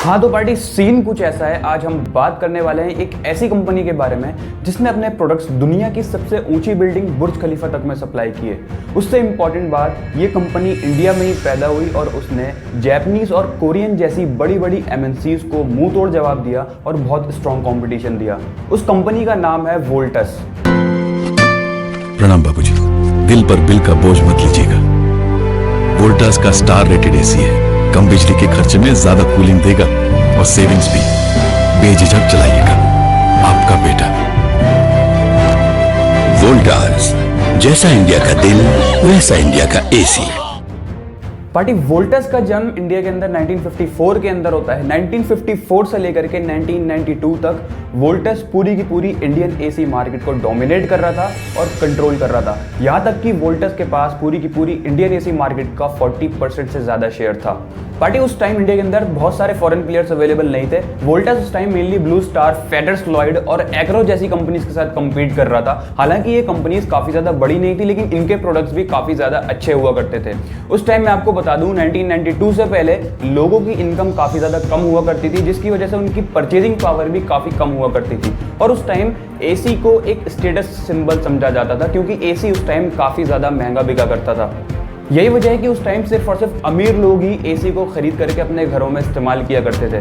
हाँ तो party scene कुछ ऐसा है। आज हम बात करने वाले हैं एक ऐसी कंपनी के बारे में जिसने अपने प्रोडक्ट्स दुनिया की सबसे ऊंची बिल्डिंग बुर्ज खलीफा तक में सप्लाई किए। उससे इम्पॉर्टेंट बात, ये कंपनी इंडिया में ही पैदा हुई और उसने जापानीज और कोरियन जैसी बड़ी बड़ी एमएनसीज को मुंह तोड़ जवाब दिया और बहुत स्ट्रॉन्ग कंपटीशन दिया। उस कंपनी का नाम है वोल्टस। प्रणाम बाबूजी, दिल पर बिल का बोझ मत लीजिएगा। वोल्टास का स्टार रेटेड एसी है, कम बिजली के खर्चे में ज्यादा कूलिंग देगा और सेविंग्स भी। बेझिझक चलाइएगा, आपका बेटा। वोल्टास, जैसा इंडिया का दिल वैसा इंडिया का एसी। पार्टी वोल्टस का जन्म इंडिया के अंदर 1954 के अंदर होता है। 1954 से लेकर के 1992 तक वोल्टस पूरी की पूरी इंडियन एसी मार्केट को डोमिनेट कर रहा था और कंट्रोल कर रहा था। यहाँ तक कि वोल्टस के पास पूरी की पूरी इंडियन एसी मार्केट का 40% से ज़्यादा शेयर था। पार्टी उस टाइम इंडिया के अंदर बहुत सारे फॉरेन प्लेयर्स अवेलेबल नहीं थे। वोल्टस उस time mainly Blue Star, Fedders Lloyd और एक्रो जैसी कंपनीज के साथ कम्पीट कर रहा था। हालांकि ये कंपनीज काफ़ी ज़्यादा बड़ी नहीं थी, लेकिन इनके प्रोडक्ट्स भी काफ़ी ज़्यादा अच्छे हुआ करते थे। उस टाइम मैं आपको बता दूं, 1992 से पहले लोगों की इनकम काफ़ी ज़्यादा कम हुआ करती थी, जिसकी वजह से उनकी परचेजिंग पावर भी काफ़ी कम हुआ करती थी। और उस टाइम एसी को एक स्टेटस सिंबल समझा जाता था, क्योंकि एसी उस टाइम काफ़ी ज़्यादा महंगा बिका करता था। यही वजह है कि उस टाइम सिर्फ और सिर्फ अमीर लोग ही एसी को खरीद करके अपने घरों में इस्तेमाल किया करते थे।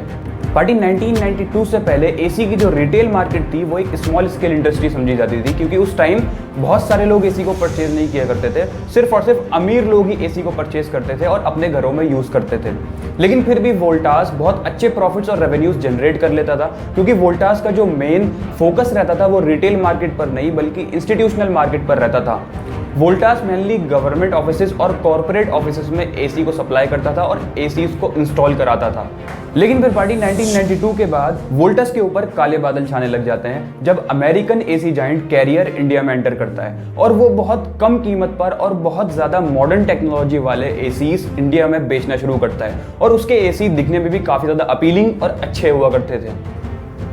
पार्टी 1992 से पहले एसी की जो रिटेल मार्केट थी वो एक स्मॉल स्केल इंडस्ट्री समझी जाती थी, क्योंकि उस टाइम बहुत सारे लोग एसी को परचेज नहीं किया करते थे। सिर्फ और सिर्फ अमीर लोग ही एसी को परचेज करते थे और अपने घरों में यूज़ करते थे। लेकिन फिर भी वोल्टास बहुत अच्छे प्रॉफिट्स और रेवेन्यूज जनरेट कर लेता था, क्योंकि वोल्टास का जो मेन फोकस रहता था वो रिटेल मार्केट पर नहीं बल्कि इंस्टीट्यूशनल मार्केट पर रहता था। वोल्टास मेनली गवर्नमेंट ऑफिसेज और कॉर्पोरेट ऑफिसेज में एसी को सप्लाई करता था और एसीज को इंस्टॉल कराता था। लेकिन फिर पार्टी 1992 के बाद वोल्टस के ऊपर काले बादल छाने लग जाते हैं, जब American AC giant carrier India में एंटर करता है और वो बहुत कम कीमत पर और बहुत ज़्यादा मॉडर्न टेक्नोलॉजी वाले एसीज इंडिया में बेचना शुरू करता है। और उसके एसी दिखने में भी काफ़ी ज़्यादा अपीलिंग और अच्छे हुआ करते थे।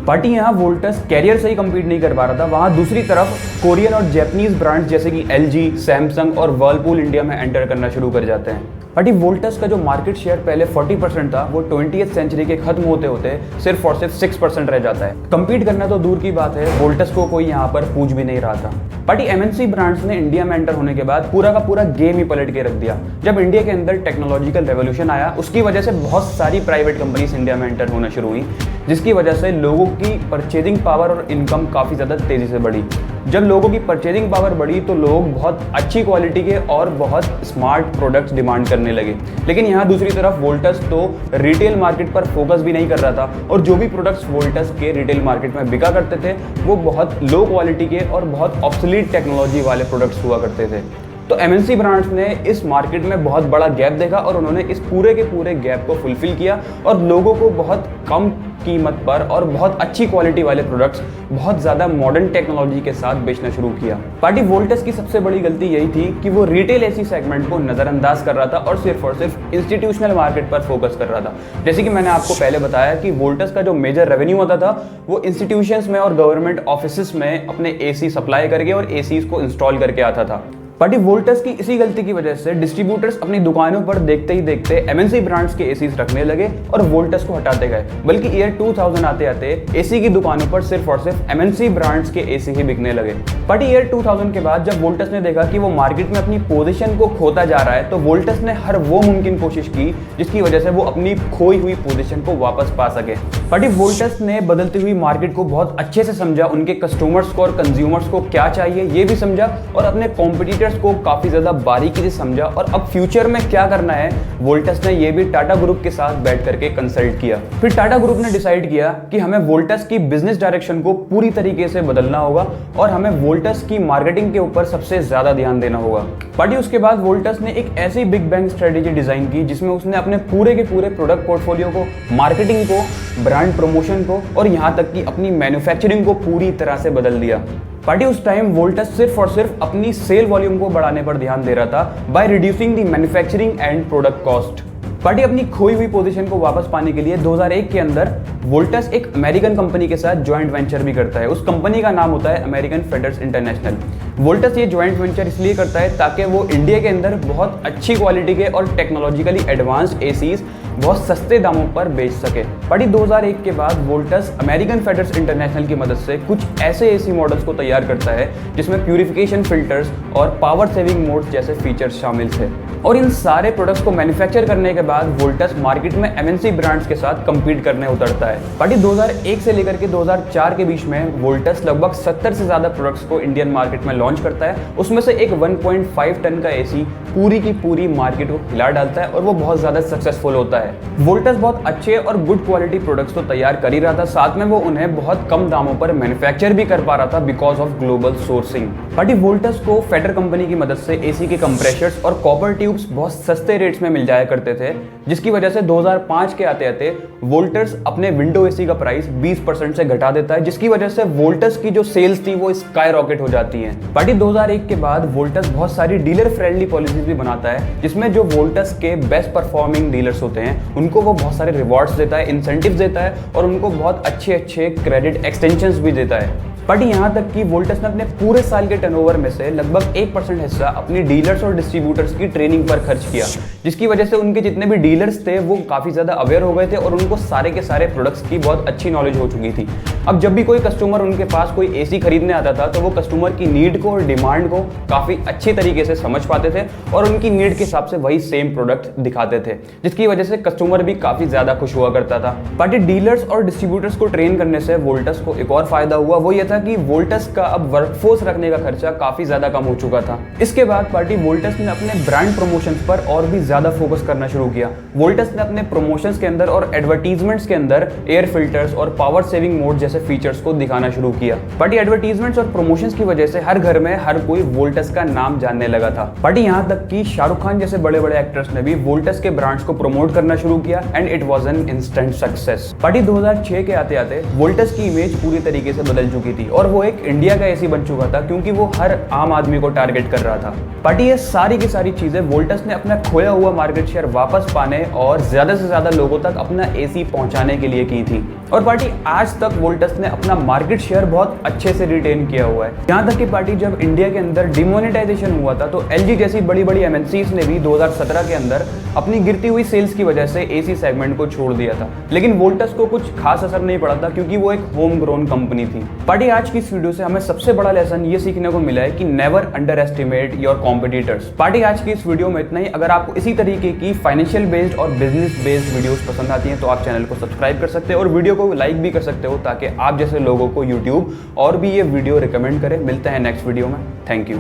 पार्टी यहाँ वोल्टस कैरियर से ही कम्पीट नहीं कर पा रहा था, वहाँ दूसरी तरफ कोरियन और जापानीज ब्रांड्स जैसे कि एलजी, सैमसंग और वर्लपूल इंडिया में एंटर करना शुरू कर जाते हैं। पार्टी वोल्टस का जो मार्केट शेयर पहले 40% था, वो 20th सेंचुरी के खत्म होते होते सिर्फ और सिर्फ 6% रह जाता है। कम्पीट करना तो दूर की बात है, वोल्टस को कोई यहाँ पर पूछ भी नहीं रहा था। पार्टी एमएनसी ब्रांड्स ने इंडिया में एंटर होने के बाद पूरा का पूरा गेम ही पलट के रख दिया। जब इंडिया के अंदर टेक्नोलॉजिकल रेवोल्यूशन आया, उसकी वजह से बहुत सारी प्राइवेट कंपनीज इंडिया में एंटर होना शुरू हुई, जिसकी वजह से लोगों की परचेजिंग पावर और इनकम काफ़ी ज़्यादा तेज़ी से बढ़ी। जब लोगों की परचेजिंग पावर बढ़ी तो लोग बहुत अच्छी क्वालिटी के और बहुत स्मार्ट प्रोडक्ट्स डिमांड करने लगे। लेकिन यहाँ दूसरी तरफ वोल्टस तो रिटेल मार्केट पर फोकस भी नहीं कर रहा था, और जो भी प्रोडक्ट्स वोल्टस के रिटेल मार्केट में बिका करते थे वो बहुत लो क्वालिटी के और बहुत ऑब्सोलीट टेक्नोलॉजी वाले प्रोडक्ट्स हुआ करते थे। तो एमएनसी ब्रांड्स ने इस मार्केट में बहुत बड़ा गैप देखा और उन्होंने इस पूरे के पूरे गैप को फुलफिल किया और लोगों को बहुत कम कीमत पर और बहुत अच्छी क्वालिटी वाले प्रोडक्ट्स बहुत ज़्यादा मॉडर्न टेक्नोलॉजी के साथ बेचना शुरू किया। पार्टी वोल्टस की सबसे बड़ी गलती यही थी कि वो रिटेल एसी सेगमेंट को नज़रअंदाज कर रहा था और सिर्फ इंस्टीट्यूशनल मार्केट पर फोकस कर रहा था। जैसे कि मैंने आपको पहले बताया कि वोल्टस का जो मेजर रेवेन्यू होता था वो इंस्टीट्यूशंस में और गवर्नमेंट ऑफिस में अपने एसी सप्लाई करके और एसीज को इंस्टॉल करके आता था। पार्टी वोल्टस की इसी गलती की वजह से डिस्ट्रीब्यूटर्स अपनी दुकानों पर देखते ही देखते एमएनसी ब्रांड्स के एसीज रखने लगे और वोल्टस को हटाते गए। बल्कि ईयर 2000 आते आते एसी की दुकानों पर सिर्फ और सिर्फ एमएनसी ब्रांड्स के एसी ही बिकने लगे। पार्टी ईयर 2000 के बाद जब वोल्टस ने देखा कि वो मार्केट में अपनी पोजीशन को खोता जा रहा है, तो वोल्टस ने हर वो मुमकिन कोशिश की जिसकी वजह से वो अपनी खोई हुई पोजीशन को वापस पा सके। पार्टी वोल्टस ने बदलती हुई मार्केट को बहुत अच्छे से समझा, उनके कस्टमर्स को और कंज्यूमर्स को क्या चाहिए ये भी समझा और अपने कॉम्पिटिटर्स को काफी ज्यादा बारीकी से समझा। और अब फ्यूचर में क्या करना है, वोल्टस ने ये भी टाटा ग्रुप के साथ बैठ करके कंसल्ट किया। फिर टाटा ग्रुप ने डिसाइड किया कि हमें वोल्टस की बिजनेस डायरेक्शन को पूरी तरीके से बदलना होगा और हमें वोल्टस की मार्केटिंग के ऊपर सबसे ज्यादा ध्यान देना होगा। पार्टी उसके बाद वोल्टस ने एक ऐसी बिग बैंग स्ट्रेटेजी डिजाइन की जिसमें उसने अपने पूरे के पूरे प्रोडक्ट पोर्टफोलियो को, मार्केटिंग को, ब्रांड प्रमोशन को और यहाँ तक कि अपनी मैन्युफैक्चरिंग को पूरी तरह से बदल दिया। पार्टी उस टाइम वोल्टस सिर्फ और सिर्फ अपनी सेल वॉल्यूम को बढ़ाने पर ध्यान दे रहा था by reducing the manufacturing and product cost. Party अपनी खोई हुई पोजीशन को वापस पाने के लिए 2001 के अंदर वोल्टस एक अमेरिकन कंपनी के साथ ज्वाइंट वेंचर भी करता है। उस कंपनी का नाम होता है अमेरिकन फेडर्स इंटरनेशनल। वोल्टस ये ज्वाइंट वेंचर इसलिए करता है ताकि वो इंडिया के अंदर बहुत अच्छी क्वालिटी के और टेक्नोलॉजिकली एडवांस्ड एसीज बहुत सस्ते दामों पर बेच सके। पार्टी 2001 के बाद वोल्टस अमेरिकन फेडर्स इंटरनेशनल की मदद से कुछ ऐसे एसी मॉडल्स को तैयार करता है जिसमें प्यूरिफिकेशन फिल्टर्स और पावर सेविंग मोड्स जैसे फीचर्स शामिल थे। और इन सारे प्रोडक्ट्स को मैन्युफैक्चर करने के बाद वोल्टस मार्केट में एमएनसी ब्रांड्स के साथ कम्पीट करने उतरता है। पार्टी 2001 से लेकर के 2004 के बीच में वोल्टस लगभग 70 से ज्यादा प्रोडक्ट्स को इंडियन मार्केट में लॉन्च करता है। उसमें से एक 1.5 टन का एसी पूरी की पूरी मार्केट को हिला डालता है और वो बहुत ज्यादा सक्सेसफुल होता है। वोल्टस बहुत अच्छे और गुड क्वालिटी प्रोडक्ट्स तो तैयार कर ही रहा था, साथ में वो उन्हें बहुत कम दामों पर मैन्युफैक्चर भी कर पा रहा था because of global sourcing. Party Voltas को फेडर कंपनी की मदद से एसी के कंप्रेशर्स और कॉपर ट्यूब्स बहुत सस्ते रेट्स में मिल जाया करते थे, जिसकी वजह से 2005 के आते आते वोल्टस अपने विंडो एसी का प्राइस 20% से घटा देता है, जिसकी वजह से वोल्टस की जो सेल्स थी वो स्काई रॉकेट हो जाती है। पार्टी 2001 के बाद वोल्टस बहुत सारी डीलर फ्रेंडली पॉलिसीज भी बनाता है, जिसमें जो वोल्टस के बेस्ट परफॉर्मिंग डीलर्स होते हैं उनको वो बहुत सारे रिवॉर्ड्स देता है, इंसेंटिव्स देता है और उनको बहुत अच्छे क्रेडिट एक्सटेंशंस भी देता है। पार्टी यहाँ तक कि वोल्टस ने अपने पूरे साल के टर्नओवर में से लगभग 1% हिस्सा अपनी डीलर्स और डिस्ट्रीब्यूटर्स की ट्रेनिंग पर खर्च किया, जिसकी वजह से उनके जितने भी डीलर्स थे वो काफ़ी ज़्यादा अवेयर हो गए थे और उनको सारे के सारे प्रोडक्ट्स की बहुत अच्छी नॉलेज हो चुकी थी। अब जब भी कोई कस्टमर उनके पास कोई एसी खरीदने आता था तो वो कस्टमर की नीड को और डिमांड को काफ़ी अच्छे तरीके से समझ पाते थे और उनकी नीड के हिसाब से वही सेम प्रोडक्ट दिखाते थे, जिसकी वजह से कस्टमर भी काफ़ी ज़्यादा खुश हुआ करता था। पार्टी डीलर्स और डिस्ट्रीब्यूटर्स को ट्रेन करने से वोल्टस को एक और फायदा हुआ, वो ये था कि वोल्टस का अब वर्कफोर्स रखने का खर्चा काफी ज्यादा कम हो चुका था। इसके बाद पार्टी वोल्टस ने अपने ब्रांड प्रमोशंस पर और भी ज्यादा फोकस करना शुरू किया। वोल्टस ने अपने प्रमोशंस के अंदर और एडवर्टीजमेंट्स के अंदर एयर फिल्टर्स और पावर सेविंग मोड जैसे फीचर्स को दिखाना शुरू किया। पार्टी एडवर्टीजमेंट्स और प्रमोशंस की वजह से हर घर में हर कोई वोल्टस का नाम जानने लगा था। पार्टी यहाँ तक कि शाहरुख खान जैसे बड़े बड़े एक्टर्स ने भी वोल्टस के ब्रांड्स को प्रमोट करना शुरू किया and it was an instant success. Party 2006 के आते आते वोल्टस की इमेज पूरी तरीके से बदल चुकी थी और वो एक इंडिया का एसी बन चुका था, क्योंकि वो हर आम आदमी को टारगेट कर रहा था। पार्टी ये सारी की सारी चीजें वोल्टस ने अपना खोया हुआ मार्केट शेयर वापस पाने और ज्यादा से ज्यादा लोगों तक अपना एसी पहुंचाने के लिए की थी। और पार्टी आज तक वोल्टस ने अपना मार्केट शेयर बहुत अच्छे से रिटेन किया हुआ है। यहाँ तक कि पार्टी जब इंडिया के अंदर डिमोनेटाइजेशन हुआ था तो एलजी जैसी बड़ी बड़ी एमएनसीज ने भी 2017 के अंदर अपनी गिरती हुई सेल्स की वजह से एसी सेगमेंट को छोड़ दिया था, लेकिन वोल्टस को कुछ खास असर नहीं पड़ा था क्योंकि वो एक होम ग्रोन कंपनी थी। पार्टी आज की इस वीडियो से हमें सबसे बड़ा लेसन ये सीखने को मिला है कि never under estimate your competitors. Party आज की इस वीडियो में इतना ही। अगर आपको इसी तरीके की फाइनेंशियल बेस्ड और बिजनेस बेस्ड वीडियोस पसंद आती हैं तो आप चैनल को सब्सक्राइब कर सकते हो और वीडियो को लाइक भी कर सकते हो, ताकि आप जैसे लोगों को यूट्यूब और भी ये वीडियो रिकमेंड करे। मिलते हैं नेक्स्ट वीडियो में। Thank you.